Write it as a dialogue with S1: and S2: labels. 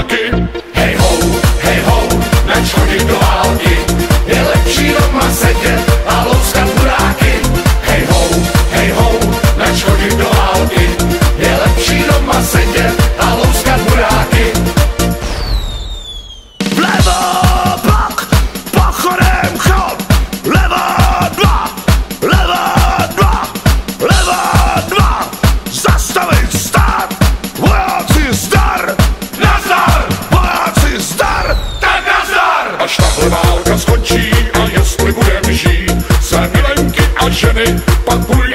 S1: buráky. Hej ho, nač chodit do války, je lepší doma sedět a louskat buráky. Hej ho, nač chodit do války, je lepší doma sedět a louskat buráky. Vlevo blok, pochodem chod, leva dva, zastavit stát, vojáci zdar, nazdar, vojáci zdar, tak nazdar. Až tahle válka skončí a jestli budeme žít, své milenky a ženy, pak půjde